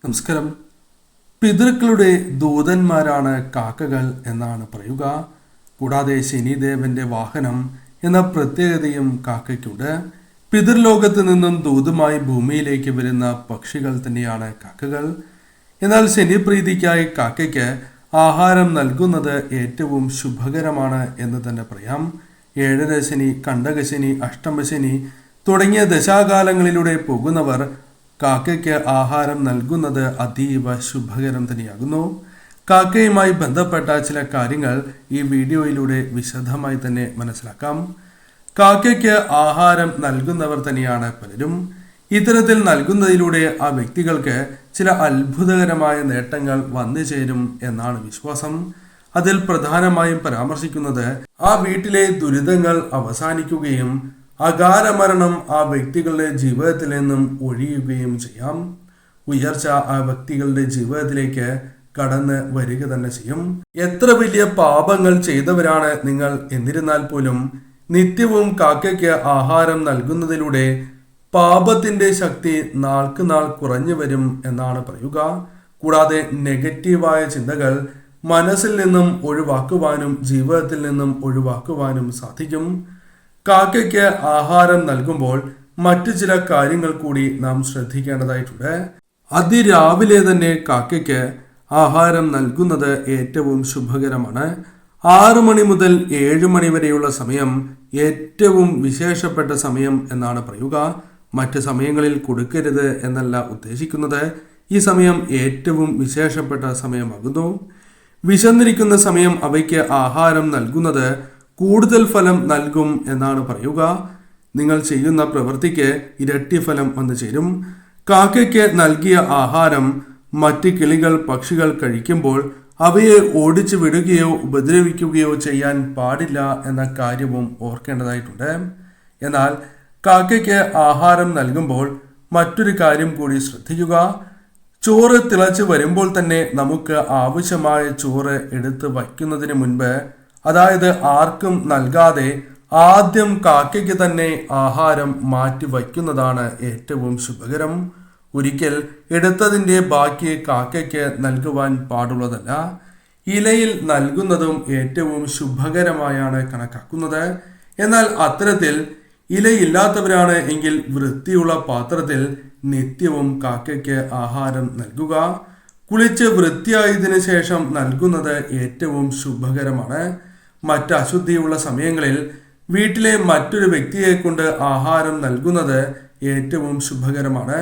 നമസ്കാരം. പിതൃക്കളുടെ ദൂതന്മാരാണ് കാക്കകൾ എന്നാണ് പറയുക. കൂടാതെ ശനിദേവന്റെ വാഹനം എന്ന പ്രത്യേകതയും കാക്കയ്ക്കുണ്ട്. പിതൃലോകത്ത് നിന്നും ദൂതുമായി ഭൂമിയിലേക്ക് വരുന്ന പക്ഷികൾ തന്നെയാണ് കാക്കകൾ. എന്നാൽ ശനിപ്രീതിക്കായി കാക്കയ്ക്ക് ആഹാരം നൽകുന്നത് ഏറ്റവും ശുഭകരമാണ് എന്ന് തന്നെ പറയാം. ഏഴരശനി, കണ്ടകശനി, അഷ്ടമശനി തുടങ്ങിയ ദശാകാലങ്ങളിലൂടെ പോകുന്നവർ കാക്കയ്ക്ക് ആഹാരം നൽകുന്നത് അതീവ ശുഭകരം തന്നെയാകുന്നു. കാക്കയുമായി ബന്ധപ്പെട്ട ചില കാര്യങ്ങൾ ഈ വീഡിയോയിലൂടെ വിശദമായി തന്നെ മനസ്സിലാക്കാം. കാക്കയ്ക്ക് ആഹാരം നൽകുന്നവർ തന്നെയാണ് പലരും. ഇത്തരത്തിൽ നൽകുന്നതിലൂടെ ആ വ്യക്തികൾക്ക് ചില അത്ഭുതകരമായ നേട്ടങ്ങൾ വന്നു ചേരും എന്നാണ് വിശ്വാസം. അതിൽ പ്രധാനമായും പരാമർശിക്കുന്നത് ആ വീട്ടിലെ ദുരിതങ്ങൾ അവസാനിക്കുകയും അകാല മരണം ആ വ്യക്തികളുടെ ജീവിതത്തിൽ നിന്നും ഒഴിയുകയും ചെയ്യാം. ഉയർച്ച ആ വ്യക്തികളുടെ ജീവിതത്തിലേക്ക് കടന്ന് വരിക തന്നെ ചെയ്യും. എത്ര വലിയ പാപങ്ങൾ ചെയ്തവരാണ് നിങ്ങൾ എന്നിരുന്നാൽ പോലും നിത്യവും കാക്കയ്ക്ക് ആഹാരം നൽകുന്നതിലൂടെ പാപത്തിന്റെ ശക്തി നാൾക്ക് നാൾ കുറഞ്ഞു വരും എന്നാണ് പറയുക. കൂടാതെ നെഗറ്റീവായ ചിന്തകൾ മനസ്സിൽ നിന്നും ഒഴിവാക്കുവാനും ജീവിതത്തിൽ നിന്നും ഒഴിവാക്കുവാനും സാധിക്കും. കാക്കയ്ക്ക് ആഹാരം നൽകുമ്പോൾ മറ്റു ചില കാര്യങ്ങൾ കൂടി നാം ശ്രദ്ധിക്കേണ്ടതായിട്ടുണ്ട്. അതിരാവിലെ തന്നെ കാക്കയ്ക്ക് ആഹാരം നൽകുന്നത് ഏറ്റവും ശുഭകരമാണ്. 6 മണി മുതൽ 7 മണി വരെയുള്ള സമയം ഏറ്റവും വിശേഷപ്പെട്ട സമയം എന്നാണ് പറയുക. മറ്റ് സമയങ്ങളിൽ കൊടുക്കരുത് എന്നല്ല ഉദ്ദേശിക്കുന്നത്. ഈ സമയം ഏറ്റവും വിശേഷപ്പെട്ട സമയമാകുന്നു. വിശന്നിരിക്കുന്ന സമയം അവയ്ക്ക് ആഹാരം നൽകുന്നത് കൂടുതൽ ഫലം നൽകും എന്നാണ് പറയുക. നിങ്ങൾ ചെയ്യുന്ന പ്രവൃത്തിക്ക് ഇരട്ടി ഫലം വന്നു ചേരും. കാക്കയ്ക്ക് നൽകിയ ആഹാരം മറ്റ് കിളികൾ, പക്ഷികൾ കഴിക്കുമ്പോൾ അവയെ ഓടിച്ചു വിടുകയോ ഉപദ്രവിക്കുകയോ ചെയ്യാൻ പാടില്ല എന്ന കാര്യവും ഓർക്കേണ്ടതായിട്ടുണ്ട്. എന്നാൽ കാക്കയ്ക്ക് ആഹാരം നൽകുമ്പോൾ മറ്റൊരു കാര്യം കൂടി ശ്രദ്ധിക്കുക. ചോറ് തിളച്ച് വരുമ്പോൾ തന്നെ നമുക്ക് ആവശ്യമായ ചോറ് എടുത്ത് വയ്ക്കുന്നതിന് മുൻപ്, അതായത് ആർക്കും നൽകാതെ ആദ്യം കാക്കയ്ക്ക് തന്നെ ആഹാരം മാറ്റി വയ്ക്കുന്നതാണ് ഏറ്റവും ശുഭകരം. ഒരിക്കൽ എടുത്തതിൻ്റെ ബാക്കി കാക്കയ്ക്ക് നൽകുവാൻ പാടുള്ളതല്ല. ഇലയിൽ നൽകുന്നതും ഏറ്റവും ശുഭകരമായാണ് കണക്കാക്കുന്നത്. എന്നാൽ അത്തരത്തിൽ ഇലയില്ലാത്തവരാണ് എങ്കിൽ വൃത്തിയുള്ള പാത്രത്തിൽ നിത്യവും കാക്കയ്ക്ക് ആഹാരം നൽകുക. കുളിച്ച് വൃത്തിയായതിനു ശേഷം നൽകുന്നത് ഏറ്റവും ശുഭകരമാണ്. മറ്റ് അശുദ്ധിയുള്ള സമയങ്ങളിൽ വീട്ടിലെ മറ്റൊരു വ്യക്തിയെ കൊണ്ട് ആഹാരം നൽകുന്നത് ഏറ്റവും ശുഭകരമാണ്.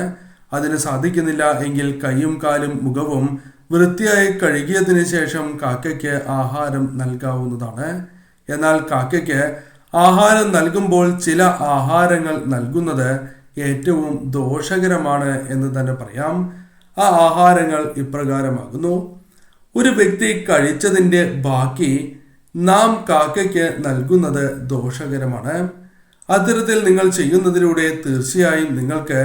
അതിന് സാധിക്കുന്നില്ല എങ്കിൽ കൈയും കാലും മുഖവും വൃത്തിയായി കഴുകിയതിനു ശേഷം കാക്കയ്ക്ക് ആഹാരം നൽകാവുന്നതാണ്. എന്നാൽ കാക്കയ്ക്ക് ആഹാരം നൽകുമ്പോൾ ചില ആഹാരങ്ങൾ നൽകുന്നത് ഏറ്റവും ദോഷകരമാണ് എന്ന് തന്നെ പറയാം. ആ ആഹാരങ്ങൾ ഇപ്രകാരമാകുന്നു. ഒരു വ്യക്തി കഴിച്ചതിൻ്റെ ബാക്കി നാം കാക്കയ്ക്ക് നൽകുന്നത് ദോഷകരമാണ്. അത്തരത്തിൽ നിങ്ങൾ ചെയ്യുന്നതിലൂടെ തീർച്ചയായും നിങ്ങൾക്ക്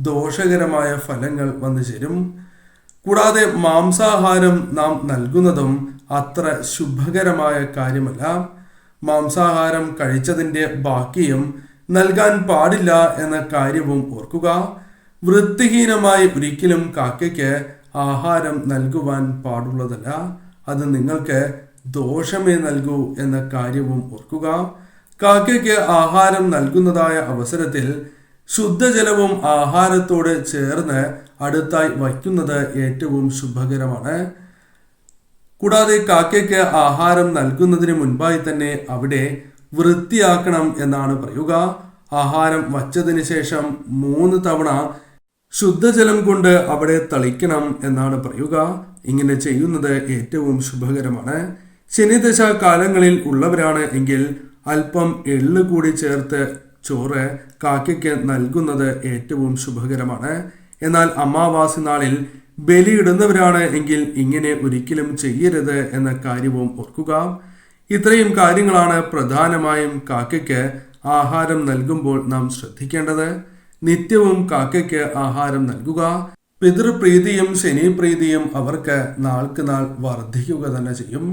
ദോഷകരമായ ഫലങ്ങൾ വന്നു ചേരും. കൂടാതെ മാംസാഹാരം നാം നൽകുന്നതും അത്ര ശുഭകരമായ കാര്യമല്ല. മാംസാഹാരം കഴിച്ചതിൻ്റെ ബാക്കിയും നൽകാൻ പാടില്ല എന്ന കാര്യവും ഓർക്കുക. വൃത്തിഹീനമായി ഒരിക്കലും കാക്കയ്ക്ക് ആഹാരം നൽകുവാൻ പാടുള്ളതല്ല. അത് നിങ്ങൾക്ക് ദോഷമേ നൽകൂ എന്ന കാര്യവും ഓർക്കുക. കാക്കയ്ക്ക് ആഹാരം നൽകുന്നതായ അവസരത്തിൽ ശുദ്ധജലവും ആഹാരത്തോട് ചേർന്ന് അടുത്തായി വയ്ക്കുന്നത് ഏറ്റവും ശുഭകരമാണ്. കൂടാതെ കാക്കയ്ക്ക് ആഹാരം നൽകുന്നതിന് മുൻപായി തന്നെ അവിടെ വൃത്തിയാക്കണം എന്നാണ് പറയുക. ആഹാരം വച്ചതിന് ശേഷം 3 തവണ ശുദ്ധജലം കൊണ്ട് അവിടെ തളിക്കണം എന്നാണ് പറയുക. ഇങ്ങനെ ചെയ്യുന്നത് ഏറ്റവും ശുഭകരമാണ്. ശനിദശ കാലങ്ങളിൽ ഉള്ളവരാണ് എങ്കിൽ അല്പം എള്ള് കൂടി ചേർത്ത് ചോറ് കാക്കയ്ക്ക് നൽകുന്നത് ഏറ്റവും ശുഭകരമാണ്. എന്നാൽ അമാവാസി നാളിൽ ബലിയിടുന്നവരാണ് എങ്കിൽ ഇങ്ങനെ ഒരിക്കലും ചെയ്യരുത് എന്ന കാര്യവും ഓർക്കുക. ഇത്രയും കാര്യങ്ങളാണ് പ്രധാനമായും കാക്കയ്ക്ക് ആഹാരം നൽകുമ്പോൾ നാം ശ്രദ്ധിക്കേണ്ടത്. നിത്യവും കാക്കയ്ക്ക് ആഹാരം നൽകുക. പിതൃപ്രീതിയും ശനിപ്രീതിയും അവർക്ക് നാൾക്ക് നാൾ വർദ്ധിക്കുക തന്നെ ചെയ്യും.